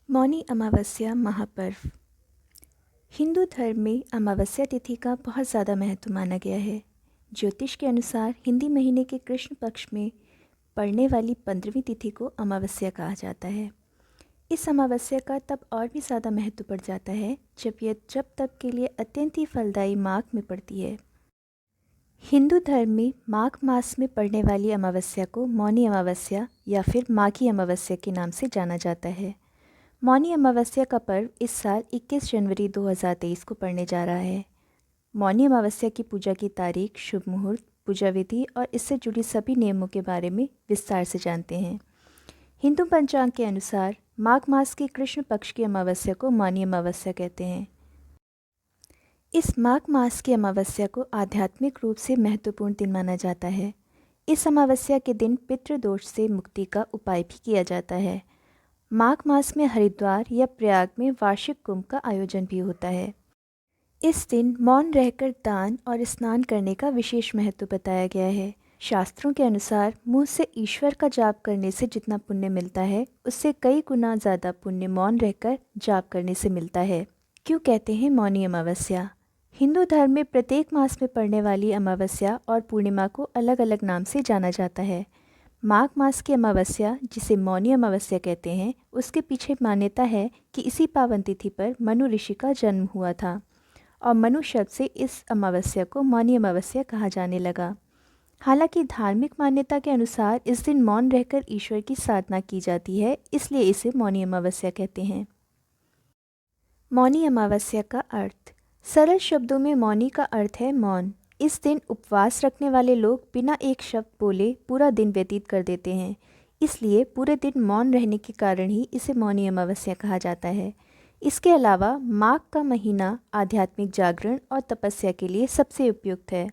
मौनी अमावस्या महापर्व। हिंदू धर्म में अमावस्या तिथि का बहुत ज़्यादा महत्व माना गया है। ज्योतिष के अनुसार हिंदी महीने के कृष्ण पक्ष में पड़ने वाली 15वीं तिथि को अमावस्या कहा जाता है। इस अमावस्या का तब और भी ज़्यादा महत्व बढ़ जाता है जब तब के लिए अत्यंत ही फलदायी माघ में पड़ती है। हिंदू धर्म में माघ मास में पड़ने वाली अमावस्या को मौनी अमावस्या या फिर माघी अमावस्या के नाम से जाना जाता है। मौनी अमावस्या का पर्व इस साल 21 जनवरी 2023 को पड़ने जा रहा है। मौनी अमावस्या की पूजा की तारीख, शुभ मुहूर्त, पूजा विधि और इससे जुड़ी सभी नियमों के बारे में विस्तार से जानते हैं। हिंदू पंचांग के अनुसार माघ मास की कृष्ण पक्ष की अमावस्या को मौनी अमावस्या कहते हैं। इस माघ मास की अमावस्या को आध्यात्मिक रूप से महत्वपूर्ण दिन माना जाता है। इस अमावस्या के दिन पितृदोष से मुक्ति का उपाय भी किया जाता है। माघ मास में हरिद्वार या प्रयाग में वार्षिक कुंभ का आयोजन भी होता है। इस दिन मौन रहकर दान और स्नान करने का विशेष महत्व बताया गया है। शास्त्रों के अनुसार मुंह से ईश्वर का जाप करने से जितना पुण्य मिलता है उससे कई गुना ज़्यादा पुण्य मौन रहकर जाप करने से मिलता है। क्यों कहते हैं मौनी अमावस्या? हिंदू धर्म में प्रत्येक मास में पड़ने वाली अमावस्या और पूर्णिमा को अलग अलग नाम से जाना जाता है। माघ मास की अमावस्या, जिसे मौनी अमावस्या कहते हैं, उसके पीछे मान्यता है कि इसी पावन तिथि पर मनु ऋषि का जन्म हुआ था और मनु शब्द से इस अमावस्या को मौनी अमावस्या कहा जाने लगा। हालांकि धार्मिक मान्यता के अनुसार इस दिन मौन रहकर ईश्वर की साधना की जाती है, इसलिए इसे मौनी अमावस्या कहते हैं। मौनी अमावस्या का अर्थ। सरल शब्दों में मौनी का अर्थ है मौन। इस दिन उपवास रखने वाले लोग बिना एक शब्द बोले पूरा दिन व्यतीत कर देते हैं, इसलिए पूरे दिन मौन रहने के कारण ही इसे मौनी अमावस्या कहा जाता है। इसके अलावा माघ का महीना आध्यात्मिक जागरण और तपस्या के लिए सबसे उपयुक्त है।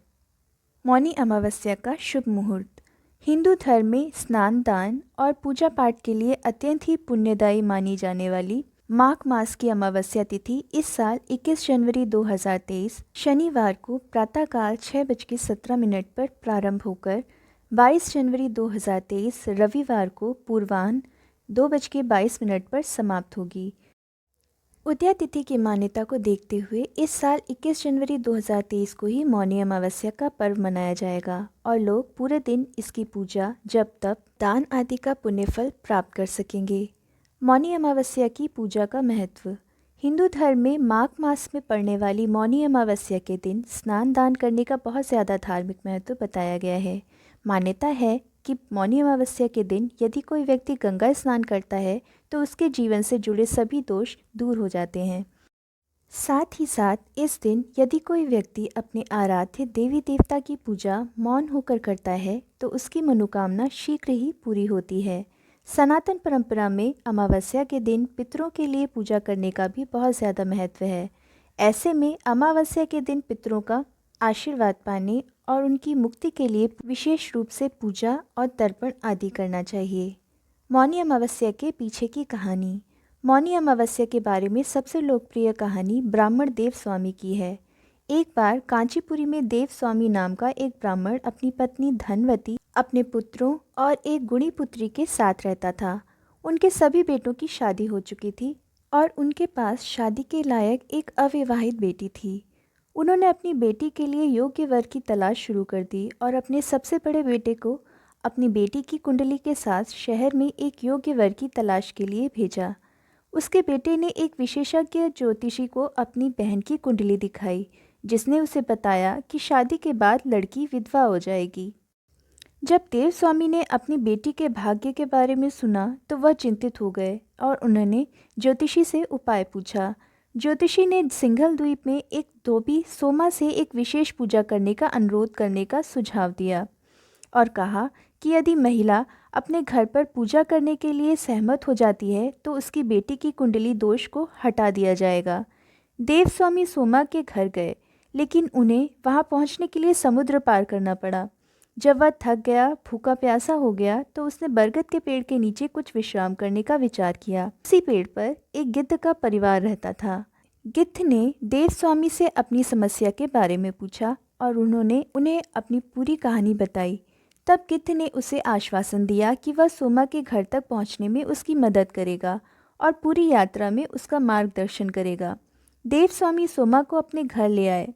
मौनी अमावस्या का शुभ मुहूर्त। हिंदू धर्म में स्नान, दान और पूजा पाठ के लिए अत्यंत ही पुण्यदायी मानी जाने वाली माघ मास की अमावस्या तिथि इस साल 21 जनवरी 2023 शनिवार को प्रातःकाल 6:17 पर प्रारंभ होकर 22 जनवरी 2023 रविवार को पूर्वाह्न 2:22 पर समाप्त होगी। उदया तिथि की मान्यता को देखते हुए इस साल 21 जनवरी 2023 को ही मौनी अमावस्या का पर्व मनाया जाएगा और लोग पूरे दिन इसकी पूजा, जप, तप, दान आदि का पुण्यफल प्राप्त कर सकेंगे। मौनी अमावस्या की पूजा का महत्व। हिंदू धर्म में माघ मास में पड़ने वाली मौनी अमावस्या के दिन स्नान दान करने का बहुत ज़्यादा धार्मिक महत्व बताया गया है। मान्यता है कि मौनी अमावस्या के दिन यदि कोई व्यक्ति गंगा स्नान करता है तो उसके जीवन से जुड़े सभी दोष दूर हो जाते हैं। साथ ही साथ इस दिन यदि कोई व्यक्ति अपने आराध्य देवी देवता की पूजा मौन होकर करता है तो उसकी मनोकामना शीघ्र ही पूरी होती है। सनातन परंपरा में अमावस्या के दिन पितरों के लिए पूजा करने का भी बहुत ज़्यादा महत्व है। ऐसे में अमावस्या के दिन पितरों का आशीर्वाद पाने और उनकी मुक्ति के लिए विशेष रूप से पूजा और तर्पण आदि करना चाहिए। मौनी अमावस्या के पीछे की कहानी। मौनी अमावस्या के बारे में सबसे लोकप्रिय कहानी ब्राह्मण देव स्वामी की है। एक बार कांचीपुरी में देव स्वामी नाम का एक ब्राह्मण अपनी पत्नी धनवती, अपने पुत्रों और एक गुणी पुत्री के साथ रहता था। उनके सभी बेटों की शादी हो चुकी थी और उनके पास शादी के लायक एक अविवाहित बेटी थी। उन्होंने अपनी बेटी के लिए योग्य वर की तलाश शुरू कर दी और अपने सबसे बड़े बेटे को अपनी बेटी की कुंडली के साथ शहर में एक योग्य वर की तलाश के लिए भेजा। उसके बेटे ने एक विशेषज्ञ ज्योतिषी को अपनी बहन की कुंडली दिखाई, जिसने उसे बताया कि शादी के बाद लड़की विधवा हो जाएगी। जब देव स्वामी ने अपनी बेटी के भाग्य के बारे में सुना तो वह चिंतित हो गए और उन्होंने ज्योतिषी से उपाय पूछा। ज्योतिषी ने सिंघल द्वीप में एक धोबी सोमा से एक विशेष पूजा करने का अनुरोध करने का सुझाव दिया और कहा कि यदि महिला अपने घर पर पूजा करने के लिए सहमत हो जाती है तो उसकी बेटी की कुंडली दोष को हटा दिया जाएगा। देव स्वामी सोमा के घर गए, लेकिन उन्हें वहां पहुंचने के लिए समुद्र पार करना पड़ा। जब वह थक गया, भूखा प्यासा हो गया तो उसने बरगद के पेड़ के नीचे कुछ विश्राम करने का विचार किया। उसी पेड़ पर एक गिद्ध का परिवार रहता था। गिद्ध ने देव स्वामी से अपनी समस्या के बारे में पूछा और उन्होंने उन्हें अपनी पूरी कहानी बताई। तब गिद्ध ने उसे आश्वासन दिया कि वह सोमा के घर तक पहुंचने में उसकी मदद करेगा और पूरी यात्रा में उसका मार्गदर्शन करेगा। देव स्वामी सोमा को अपने घर ले आए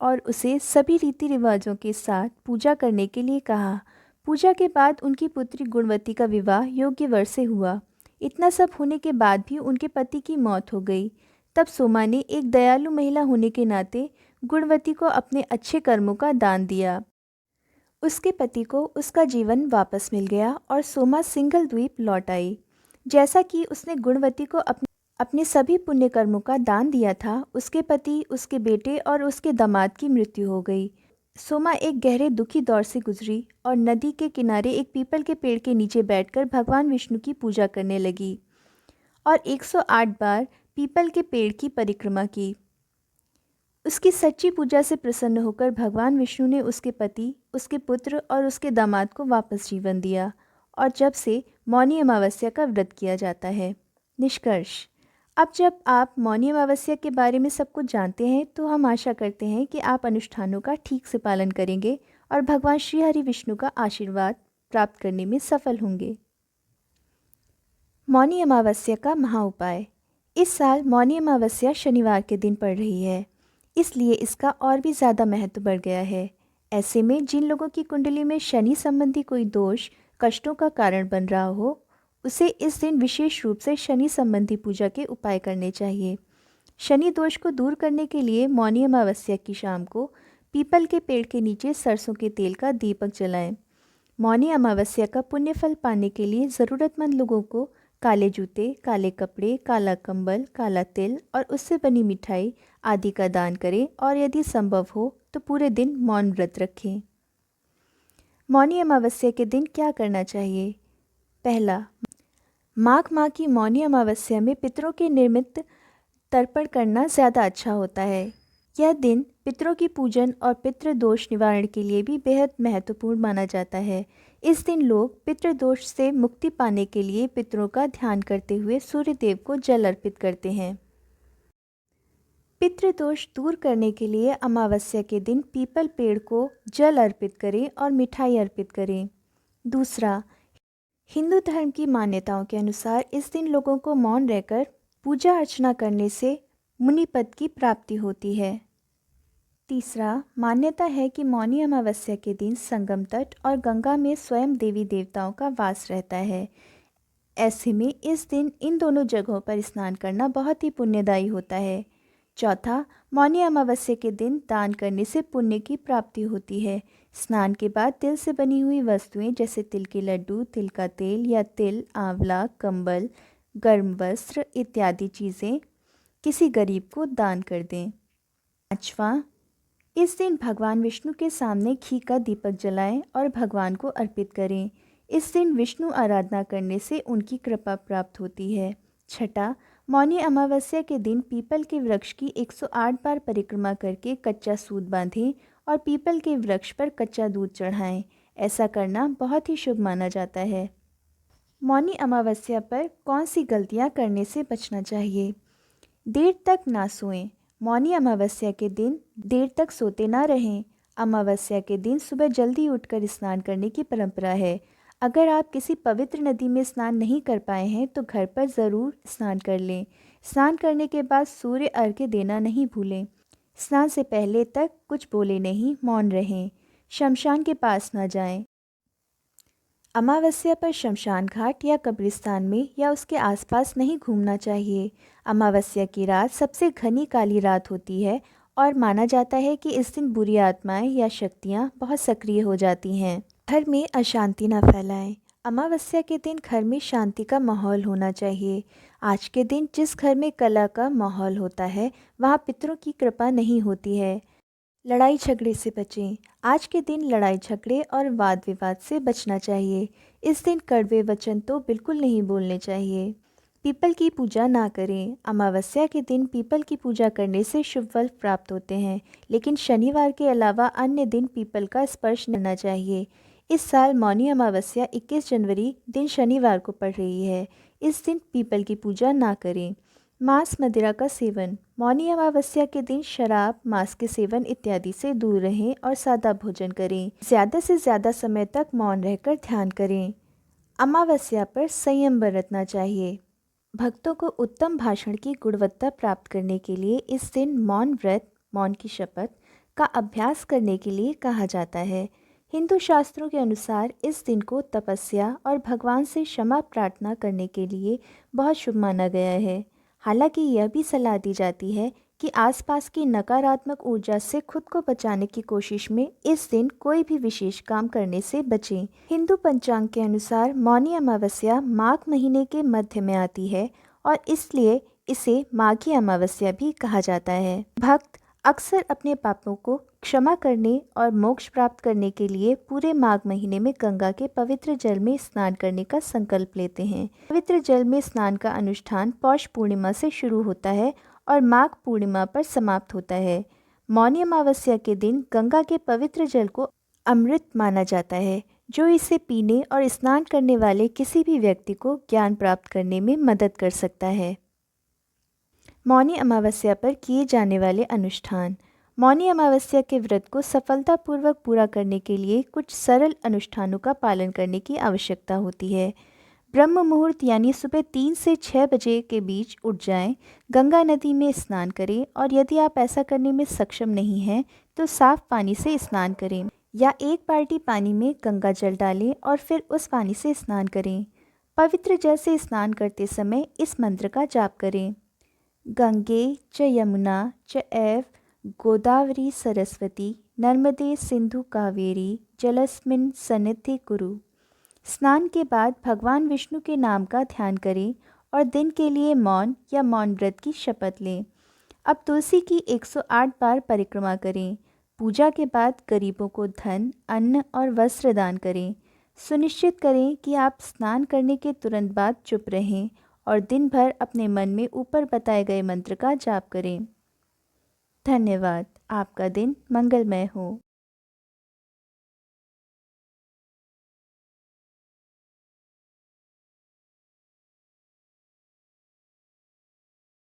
और उसे सभी रीति रिवाजों के साथ पूजा करने के लिए कहा। पूजा के बाद उनकी पुत्री गुणवती का विवाह योग्य वर से हुआ। इतना सब होने के बाद भी उनके पति की मौत हो गई। तब सोमा ने एक दयालु महिला होने के नाते गुणवती को अपने अच्छे कर्मों का दान दिया। उसके पति को उसका जीवन वापस मिल गया और सोमा सिंघल द्वीप लौट आई। जैसा कि उसने गुणवती को अपने सभी पुण्य कर्मों का दान दिया था, उसके पति, उसके बेटे और उसके दामाद की मृत्यु हो गई। सोमा एक गहरे दुखी दौर से गुजरी और नदी के किनारे एक पीपल के पेड़ के नीचे बैठकर भगवान विष्णु की पूजा करने लगी और 108 बार पीपल के पेड़ की परिक्रमा की। उसकी सच्ची पूजा से प्रसन्न होकर भगवान विष्णु ने उसके पति, उसके पुत्र और उसके दामाद को वापस जीवन दिया और जब से मौनी अमावस्या का व्रत किया जाता है। निष्कर्ष: अब जब आप मौनी अमावस्या के बारे में सब कुछ जानते हैं तो हम आशा करते हैं कि आप अनुष्ठानों का ठीक से पालन करेंगे और भगवान श्री हरि विष्णु का आशीर्वाद प्राप्त करने में सफल होंगे। मौनी अमावस्या का महाउपाय। इस साल मौनी अमावस्या शनिवार के दिन पड़ रही है, इसलिए इसका और भी ज़्यादा महत्व बढ़ गया है। ऐसे में जिन लोगों की कुंडली में शनि संबंधी कोई दोष कष्टों का कारण बन रहा हो, उसे इस दिन विशेष रूप से शनि संबंधी पूजा के उपाय करने चाहिए। शनि दोष को दूर करने के लिए मौनी अमावस्या की शाम को पीपल के पेड़ के नीचे सरसों के तेल का दीपक जलाएं। मौनी अमावस्या का पुण्य फल पाने के लिए ज़रूरतमंद लोगों को काले जूते, काले कपड़े, काला कंबल, काला तिल और उससे बनी मिठाई आदि का दान करें और यदि संभव हो तो पूरे दिन मौन व्रत रखें। मौनी अमावस्या के दिन क्या करना चाहिए? पहला, माघ माह की मौनी अमावस्या में पितरों के निमित्त तर्पण करना ज़्यादा अच्छा होता है। यह दिन पितरों की पूजन और पितृदोष निवारण के लिए भी बेहद महत्वपूर्ण माना जाता है। इस दिन लोग पितृदोष से मुक्ति पाने के लिए पितरों का ध्यान करते हुए सूर्य देव को जल अर्पित करते हैं। पितृदोष दूर करने के लिए अमावस्या के दिन पीपल पेड़ को जल अर्पित करें और मिठाई अर्पित करें। दूसरा, हिंदू धर्म की मान्यताओं के अनुसार इस दिन लोगों को मौन रहकर पूजा अर्चना करने से मुनि पद की प्राप्ति होती है। तीसरा, मान्यता है कि मौनी अमावस्या के दिन संगम तट और गंगा में स्वयं देवी देवताओं का वास रहता है। ऐसे में इस दिन इन दोनों जगहों पर स्नान करना बहुत ही पुण्यदायी होता है। चौथा, मौनी अमावस्या के दिन दान करने से पुण्य की प्राप्ति होती है। स्नान के बाद तिल से बनी हुई वस्तुएं जैसे तिल के लड्डू, तिल का तेल या तिल, आंवला, कंबल, गर्म वस्त्र इत्यादि चीज़ें किसी गरीब को दान कर दें। पाँचवा, इस दिन भगवान विष्णु के सामने घी का दीपक जलाएं और भगवान को अर्पित करें। इस दिन विष्णु आराधना करने से उनकी कृपा प्राप्त होती है। छठा, मौनी अमावस्या के दिन पीपल के वृक्ष की 108 बार परिक्रमा करके कच्चा सूत बांधें और पीपल के वृक्ष पर कच्चा दूध चढ़ाएं। ऐसा करना बहुत ही शुभ माना जाता है। मौनी अमावस्या पर कौन सी गलतियां करने से बचना चाहिए? देर तक ना सोएं। मौनी अमावस्या के दिन देर तक सोते ना रहें। अमावस्या के दिन सुबह जल्दी उठकर स्नान करने की परंपरा है। अगर आप किसी पवित्र नदी में स्नान नहीं कर पाए हैं तो घर पर ज़रूर स्नान कर लें। स्नान करने के बाद सूर्य अर्घ्य देना नहीं भूलें। स्नान से पहले तक कुछ बोले नहीं, मौन रहें। शमशान के पास ना जाएं। अमावस्या पर शमशान घाट या कब्रिस्तान में या उसके आसपास नहीं घूमना चाहिए। अमावस्या की रात सबसे घनी काली रात होती है और माना जाता है कि इस दिन बुरी आत्माएं या शक्तियां बहुत सक्रिय हो जाती हैं। घर में अशांति न फैलाएं। अमावस्या के दिन घर में शांति का माहौल होना चाहिए। आज के दिन जिस घर में कला का माहौल होता है वहाँ पितरों की कृपा नहीं होती है। लड़ाई झगड़े से बचें। आज के दिन लड़ाई झगड़े और वाद विवाद से बचना चाहिए। इस दिन कड़वे वचन तो बिल्कुल नहीं बोलने चाहिए। पीपल की पूजा ना करें। अमावस्या के दिन पीपल की पूजा करने से शुभ फल प्राप्त होते हैं, लेकिन शनिवार के अलावा अन्य दिन पीपल का स्पर्श करना चाहिए। इस साल मौनी अमावस्या 21 जनवरी दिन शनिवार को पड़ रही है। इस दिन पीपल की पूजा ना करें। मांस मदिरा का सेवन। मौनी अमावस्या के दिन शराब, मांस के सेवन इत्यादि से दूर रहें और सादा भोजन करें। ज़्यादा से ज़्यादा समय तक मौन रहकर ध्यान करें। अमावस्या पर संयम बरतना चाहिए। भक्तों को उत्तम भाषण की गुणवत्ता प्राप्त करने के लिए इस दिन मौन व्रत, मौन की शपथ का अभ्यास करने के लिए कहा जाता है। हिंदू शास्त्रों के अनुसार इस दिन को तपस्या और भगवान से क्षमा प्रार्थना करने के लिए बहुत शुभ माना गया है। हालांकि यह भी सलाह दी जाती है कि आसपास की नकारात्मक ऊर्जा से खुद को बचाने की कोशिश में इस दिन कोई भी विशेष काम करने से बचें। हिंदू पंचांग के अनुसार मौनी अमावस्या माघ महीने के मध्य में आती है और इसलिए इसे माघी अमावस्या भी कहा जाता है। भक्त अक्सर अपने पापों को क्षमा करने और मोक्ष प्राप्त करने के लिए पूरे माघ महीने में गंगा के पवित्र जल में स्नान करने का संकल्प लेते हैं। पवित्र जल में स्नान का अनुष्ठान पौष पूर्णिमा से शुरू होता है और माघ पूर्णिमा पर समाप्त होता है। मौनी अमावस्या के दिन गंगा के पवित्र जल को अमृत माना जाता है, जो इसे पीने और स्नान करने वाले किसी भी व्यक्ति को ज्ञान प्राप्त करने में मदद कर सकता है। मौनी अमावस्या पर किए जाने वाले अनुष्ठान। मौनी अमावस्या के व्रत को सफलतापूर्वक पूरा करने के लिए कुछ सरल अनुष्ठानों का पालन करने की आवश्यकता होती है। ब्रह्म मुहूर्त यानी सुबह 3 से 6 बजे के बीच उठ जाएं, गंगा नदी में स्नान करें और यदि आप ऐसा करने में सक्षम नहीं हैं तो साफ पानी से स्नान करें या एक बाल्टी पानी में गंगा जल डालें और फिर उस पानी से स्नान करें। पवित्र जल से स्नान करते समय इस मंत्र का जाप करें। गंगे च यमुना च एव गोदावरी सरस्वती नर्मदे सिंधु कावेरी जलस्मिन् सन्निधि कुरु। स्नान के बाद भगवान विष्णु के नाम का ध्यान करें और दिन के लिए मौन या मौन व्रत की शपथ लें। अब तुलसी की 108 बार परिक्रमा करें। पूजा के बाद गरीबों को धन, अन्न और वस्त्र दान करें। सुनिश्चित करें कि आप स्नान करने के तुरंत बाद चुप रहें और दिन भर अपने मन में ऊपर बताए गए मंत्र का जाप करें। धन्यवाद। आपका दिन मंगलमय हो।